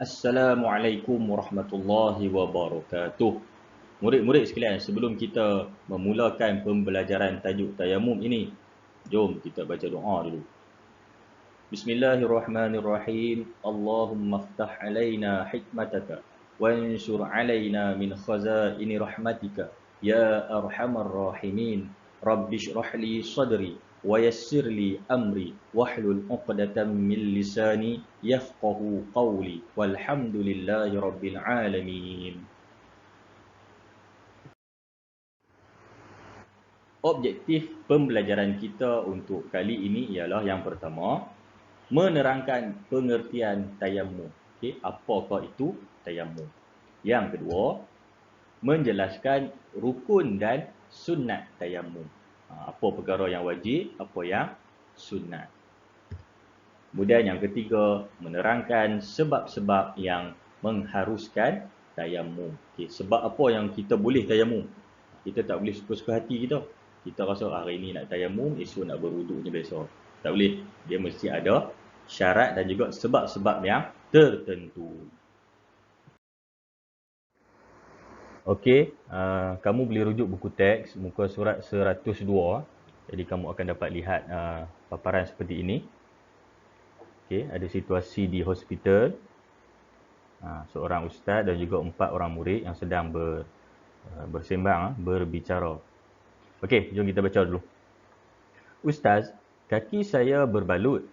Assalamualaikum warahmatullahi wabarakatuh. Murid-murid sekalian, sebelum kita memulakan pembelajaran tajuk tayamum ini, jom kita baca doa dulu. Bismillahirrahmanirrahim. Allahumma ftah alaina hikmataka wanshur alaina min khazaini rahmatika ya arhamar rahimin. Rabbi shrah li sadri wa yassir li amri wahlul 'uqdatam min lisani yafqahu qawli walhamdulillahi rabbil alamin. Objektif pembelajaran kita untuk kali ini ialah yang pertama, menerangkan pengertian tayamum. Okey, apakah itu tayamum? Yang kedua, menjelaskan rukun dan sunat tayamum. Apa perkara yang wajib, apa yang sunat. Kemudian yang ketiga, menerangkan sebab-sebab yang mengharuskan tayamum. Okey, sebab apa yang kita boleh tayamum? Kita tak boleh suka-suka hati kita. Kita rasa hari ini nak tayamum, esok nak berwuduk je biasa. Tak boleh. Dia mesti ada syarat dan juga sebab-sebab yang tertentu. Okey, kamu boleh rujuk buku teks muka surat 102. Jadi kamu akan dapat lihat paparan seperti ini. Okey, ada situasi di hospital. Seorang ustaz dan juga 4 orang murid yang sedang bersembang, berbicara. Okey, jom kita baca dulu. Ustaz, kaki saya berbalut.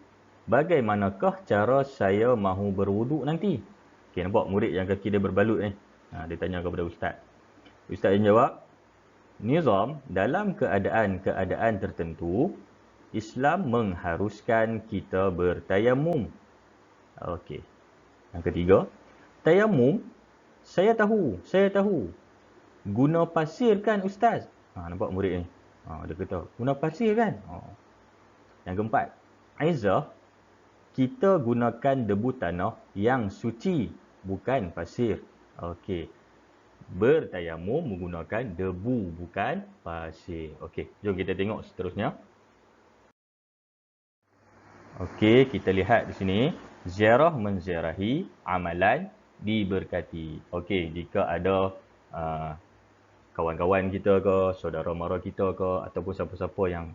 Bagaimanakah cara saya mahu berwuduk nanti? Okey, nampak murid yang kaki dia berbalut ni. Dia tanya kepada ustaz. Ustaz yang jawab, Nizam, dalam keadaan-keadaan tertentu, Islam mengharuskan kita bertayamum. Okey. Yang ketiga, tayamum, saya tahu. Guna pasir kan ustaz? Nampak murid ni. Dia kata, guna pasir kan? Yang keempat, Aizah, kita gunakan debu tanah yang suci, bukan pasir. Okey. Bertayamum menggunakan debu, bukan pasir. Okey, jom kita tengok seterusnya. Okey, kita lihat di sini. Ziarah menziarahi, amalan diberkati. Okey, jika ada kawan-kawan kita ke, saudara mara kita ke, ataupun siapa-siapa yang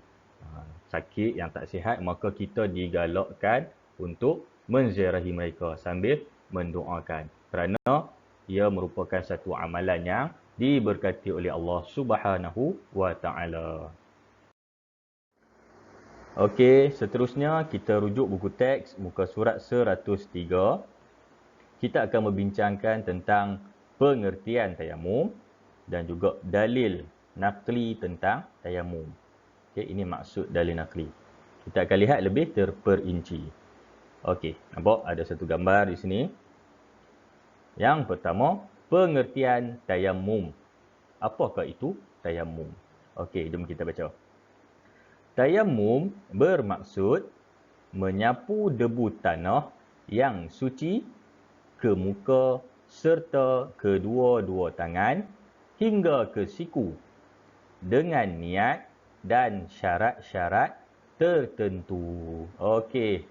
sakit, yang tak sihat, maka kita digalakkan untuk menziarahi mereka sambil mendoakan. Kerana ia merupakan satu amalan yang diberkati oleh Allah Subhanahu wa taala. Okey, seterusnya kita rujuk buku teks muka surat 103. Kita akan membincangkan tentang pengertian tayamum dan juga dalil nakli tentang tayamum. Okey, ini maksud dalil nakli. Kita akan lihat lebih terperinci. Okey, nampak ada satu gambar di sini. Yang pertama, pengertian tayamum. Apakah itu tayamum? Okey, jom kita baca. Tayamum bermaksud menyapu debu tanah yang suci ke muka serta kedua-dua tangan hingga ke siku dengan niat dan syarat-syarat tertentu. Okey.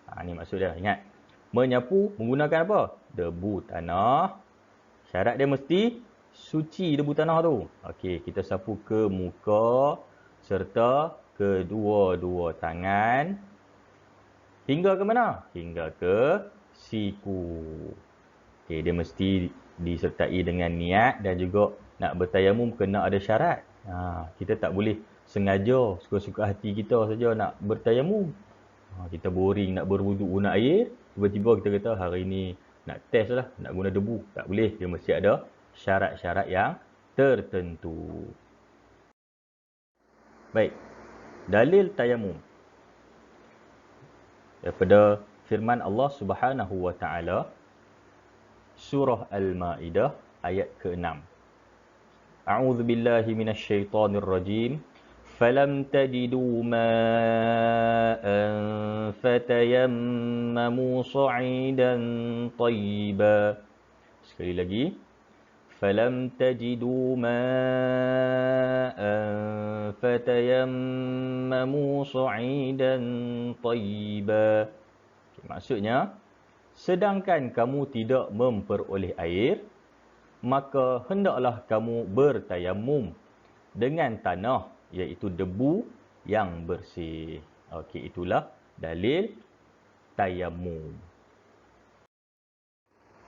Ini maksud dia. Ingat. Menyapu menggunakan apa? Debu tanah. Syarat dia mesti suci debu tanah tu. Okey, kita sapu ke muka serta kedua-dua tangan. Hingga ke mana? Hingga ke siku. Okey, dia mesti disertai dengan niat dan juga nak bertayamum kena ada syarat. Kita tak boleh sengaja suka-suka hati kita saja nak bertayamum. Kita boring nak berwuduk guna air, tiba-tiba kita kata hari ini nak test lah, nak guna debu. Tak boleh, dia mesti ada syarat-syarat yang tertentu. Baik, dalil tayamum. Daripada firman Allah Subhanahu wa taala surah Al-Maidah ayat ke-6. A'udzu billahi minasyaitonir rajim. فَلَمْ تَجِدُوا مَاءً فَتَيَمَّمُوا صَعِيدًا طَيِّبًا. Sekali lagi. فَلَمْ تَجِدُوا مَاءً فَتَيَمَّمُوا صَعِيدًا طَيِّبًا. Maksudnya, sedangkan kamu tidak memperoleh air, maka hendaklah kamu bertayamum dengan tanah, iaitu debu yang bersih. Okey, itulah dalil tayamum.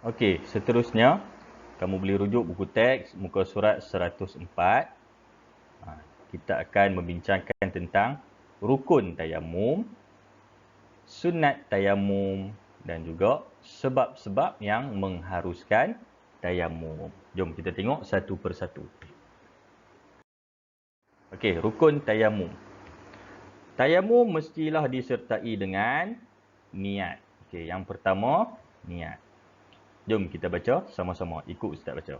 Okey, seterusnya kamu boleh rujuk buku teks muka surat 104. Kita akan membincangkan tentang rukun tayamum, sunat tayamum dan juga sebab-sebab yang mengharuskan tayamum. Jom kita tengok satu persatu. Okey, rukun tayamum. Tayamum mestilah disertai dengan niat. Okey, yang pertama, niat. Jom kita baca sama-sama. Ikut Ustaz baca.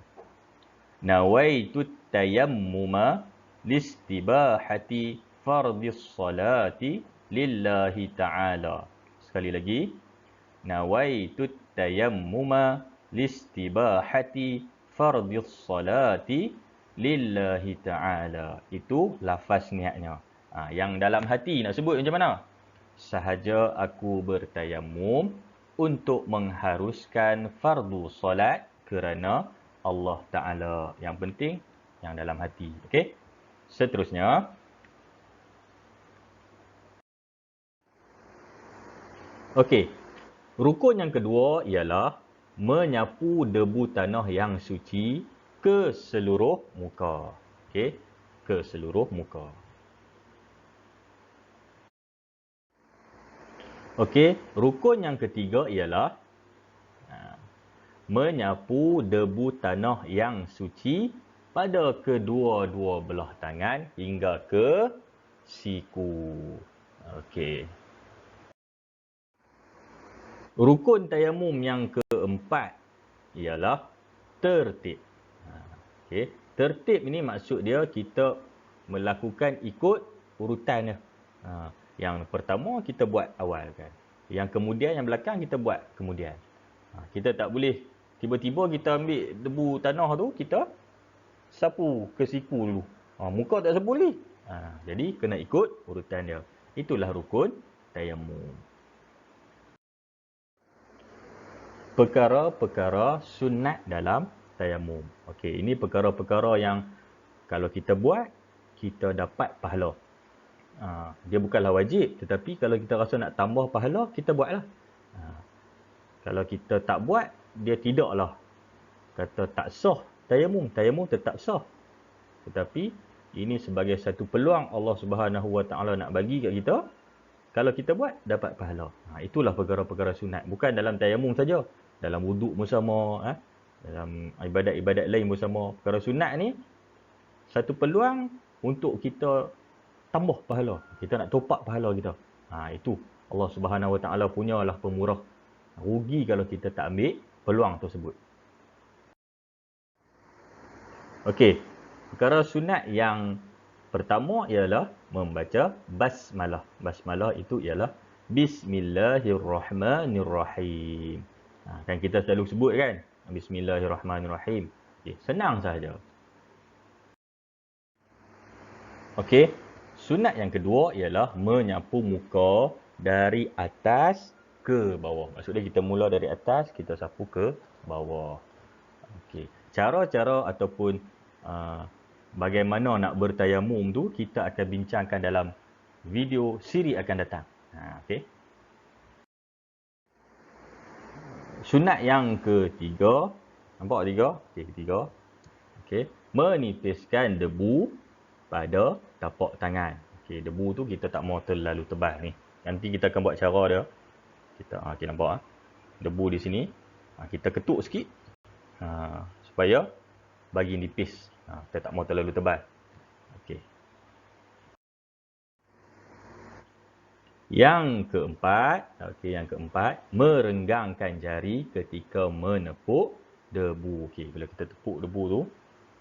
Nawaitu tayammuma listibahati fardhis salati lillahi ta'ala. Sekali lagi. Nawaitu tayammuma listibahati fardhis salati lillahi ta'ala. Itu lafaz niatnya. Yang dalam hati nak sebut macam mana? Sahaja aku bertayamum untuk mengharuskan fardu solat kerana Allah Ta'ala. Yang penting, yang dalam hati. Okey? Seterusnya. Okey. Rukun yang kedua ialah menyapu debu tanah yang suci ke seluruh muka. Okey? Ke seluruh muka. Okey. Rukun yang ketiga ialah menyapu debu tanah yang suci pada kedua-dua belah tangan hingga ke siku. Okey. Rukun tayamum yang keempat ialah tertib. Okey. Tertib ini maksud dia kita melakukan ikut urutan dia. Yang pertama kita buat awal kan. Yang kemudian, yang belakang kita buat kemudian. Kita tak boleh tiba-tiba kita ambil debu tanah tu, kita sapu ke siku dulu. Muka tak sapu lagi. Jadi kena ikut urutan dia. Itulah rukun tayamum. Perkara-perkara sunat dalam tayamum. Okey, ini perkara-perkara yang kalau kita buat, kita dapat pahala. Dia bukanlah wajib, tetapi kalau kita rasa nak tambah pahala, kita buatlah. Kalau kita tak buat, dia tidaklah kata tak sah tayamum. Tayamum tetap sah. Tetapi ini sebagai satu peluang Allah Subhanahu Wa Taala nak bagi kat kita. Kalau kita buat, dapat pahala. Itulah perkara-perkara sunat. Bukan dalam tayamum saja. Dalam wuduk pun sama. Dalam ibadat-ibadat lain pun sama. Perkara sunat ni, satu peluang untuk kita tambah pahala. Kita nak top up pahala kita. Itu Allah Subhanahu Wa Taala punyalah pemurah. Rugi kalau kita tak ambil peluang tersebut. Okey. Perkara sunat yang pertama ialah membaca basmalah. Basmalah itu ialah Bismillahirrahmanirrahim. Kan kita selalu sebut kan? Bismillahirrahmanirrahim. Okay, senang sahaja. Okey. Sunat yang kedua ialah menyapu muka dari atas ke bawah. Maksudnya kita mula dari atas, kita sapu ke bawah. Okey. Cara-cara ataupun bagaimana nak bertayamum tu kita akan bincangkan dalam video siri akan datang. Okey. Sunat yang ketiga, nampak tiga? Okey, ketiga. Okey, menipiskan debu pada tapak tangan. Okey, debu tu kita tak mau terlalu tebal ni. Nanti kita akan buat cara dia. Kita okey nampak debu di sini. Kita ketuk sikit. Supaya bagi nipis. Kita tak mau terlalu tebal. Okey. Yang keempat, merenggangkan jari ketika menepuk debu. Okey, bila kita tepuk debu tu,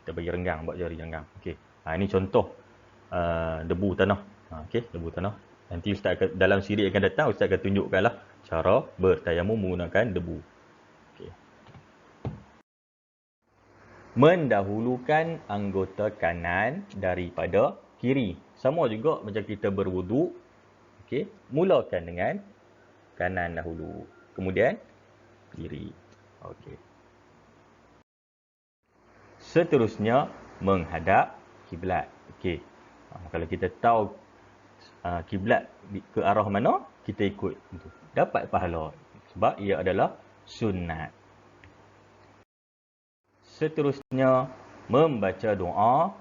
kita bagi renggang, buat jari renggang. Okey. Ini contoh debu tanah. Okey, debu tanah. Nanti Ustaz akan, dalam siri akan datang, Ustaz akan tunjukkanlah cara bertayamum menggunakan debu. Okey. Mendahulukan anggota kanan daripada kiri. Sama juga macam kita berwuduk. Okey, mulakan dengan kanan dahulu. Kemudian diri. Okey. Seterusnya, menghadap kiblat. Okey. Kalau kita tahu kiblat ke arah mana, kita ikut itu. Dapat pahala. Sebab ia adalah sunat. Seterusnya, membaca doa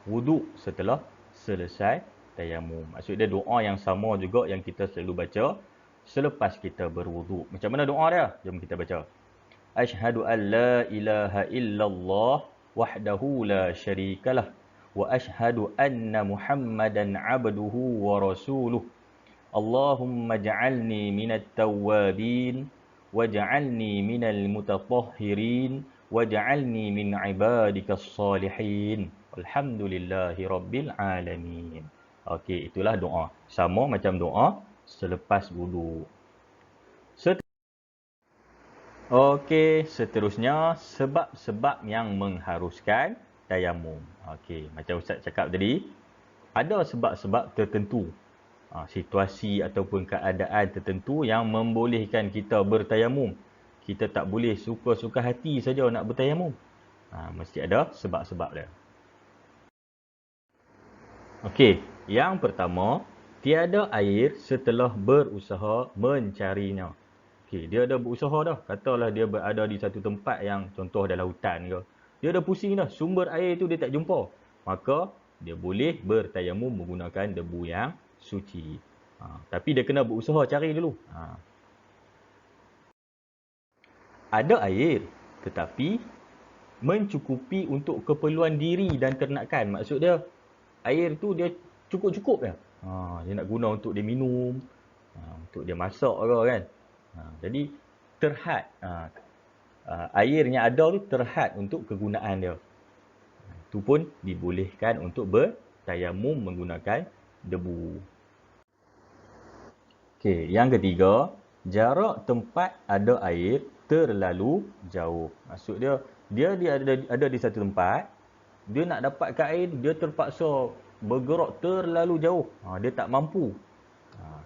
wuduk setelah selesai tayamum. Maksud dia doa yang sama juga yang kita selalu baca selepas kita berwuduk. Macam mana doa dia? Jom kita baca. Asyhadu an la ilaha illallah wahdahu la syarikalah wa asyhadu anna Muhammadan abduhu wa rasuluh. Allahumma ja'alni minat tawwabin waj'alni minal mutatahhirin waj'alni min ibadikas salihin. Alhamdulillahi rabbil alamin. Okey, itulah doa. Sama macam doa selepas wudu. Okey, seterusnya sebab-sebab yang mengharuskan tayamum. Okey, macam Ustaz cakap tadi, ada sebab-sebab tertentu. Situasi ataupun keadaan tertentu yang membolehkan kita bertayamum. Kita tak boleh suka-suka hati saja nak bertayamum. Mesti ada sebab-sebab dia. Okey, yang pertama, tiada air setelah berusaha mencarinya. Okey, dia dah berusaha dah. Katalah dia berada di satu tempat yang contoh dalam hutan ke. Dia dah pusing dah, sumber air tu dia tak jumpa. Maka dia boleh bertayamum menggunakan debu yang suci. Tapi dia kena berusaha cari dulu. Ada air tetapi mencukupi untuk keperluan diri dan ternakan. Maksud dia air tu dia cukup-cukup je. Dia nak guna untuk dia minum, untuk dia masak ke kan. Jadi terhad. Air yang ada tu terhad untuk kegunaan dia. Itu pun dibolehkan untuk bertayamum menggunakan debu. Okey, yang ketiga, jarak tempat ada air terlalu jauh. Maksud dia ada di satu tempat, dia nak dapatkan air, dia terpaksa bergerak terlalu jauh. Dia tak mampu.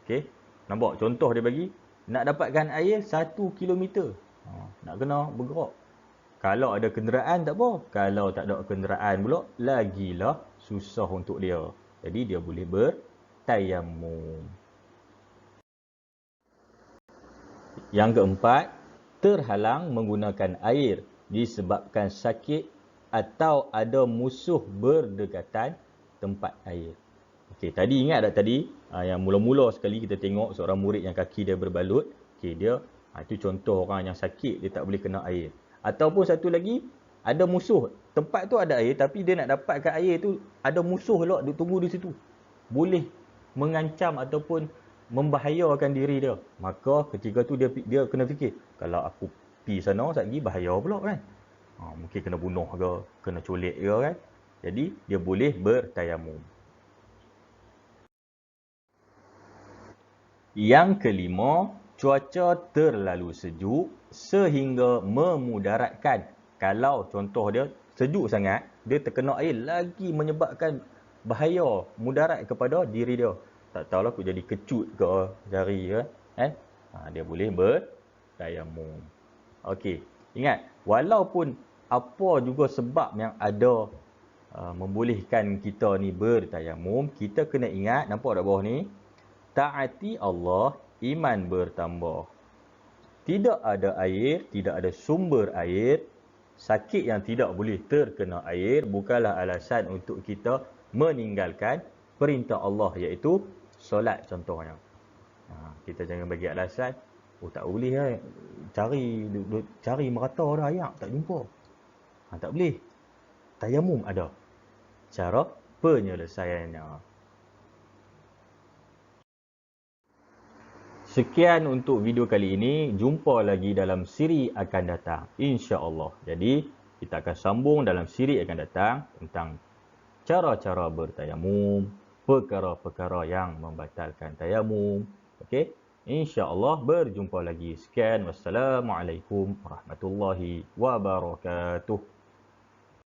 Okey, nampak contoh dia bagi, nak dapatkan air 1 kilometer. Nak kena bergerak. Kalau ada kenderaan tak apa. Kalau tak ada kenderaan pula, lagilah susah untuk dia. Jadi dia boleh bertayamum. Yang keempat, terhalang menggunakan air disebabkan sakit atau ada musuh berdekatan tempat air. Okey, tadi ingat tak tadi yang mula-mula sekali kita tengok seorang murid yang kaki dia berbalut. Okey, dia itu contoh orang yang sakit, dia tak boleh kena air. Ataupun satu lagi, ada musuh. Tempat tu ada air tapi dia nak dapatkan air tu ada musuh pula duk tunggu di situ. Boleh mengancam ataupun membahayakan diri dia. Maka ketika tu dia kena fikir, kalau aku pi sana sat lagi bahaya pula kan. Mungkin kena bunuh ke, kena culik ke kan. Jadi dia boleh bertayamum. Yang kelima, cuaca terlalu sejuk sehingga memudaratkan. Kalau contoh dia sejuk sangat, dia terkena air lagi menyebabkan bahaya, mudarat kepada diri dia. Tak tahulah aku jadi kecut ke jari ke, kan? Dia boleh bertayamum. Okey, ingat, walaupun apa juga sebab yang ada membolehkan kita ni bertayamum, kita kena ingat, nampak tak bawah ni? Taati Allah, iman bertambah. Tidak ada air, tidak ada sumber air, sakit yang tidak boleh terkena air bukanlah alasan untuk kita meninggalkan perintah Allah, iaitu solat contohnya. Kita jangan bagi alasan, tak boleh cari merata dah ayak, tak jumpa. Tak boleh. Tayamum ada cara penyelesaiannya. Sekian untuk video kali ini. Jumpa lagi dalam siri akan datang, insya-Allah. Jadi, kita akan sambung dalam siri akan datang tentang cara-cara bertayamum, perkara-perkara yang membatalkan tayamum. Okey? Insya-Allah berjumpa lagi. Sekian, wassalamualaikum warahmatullahi wabarakatuh.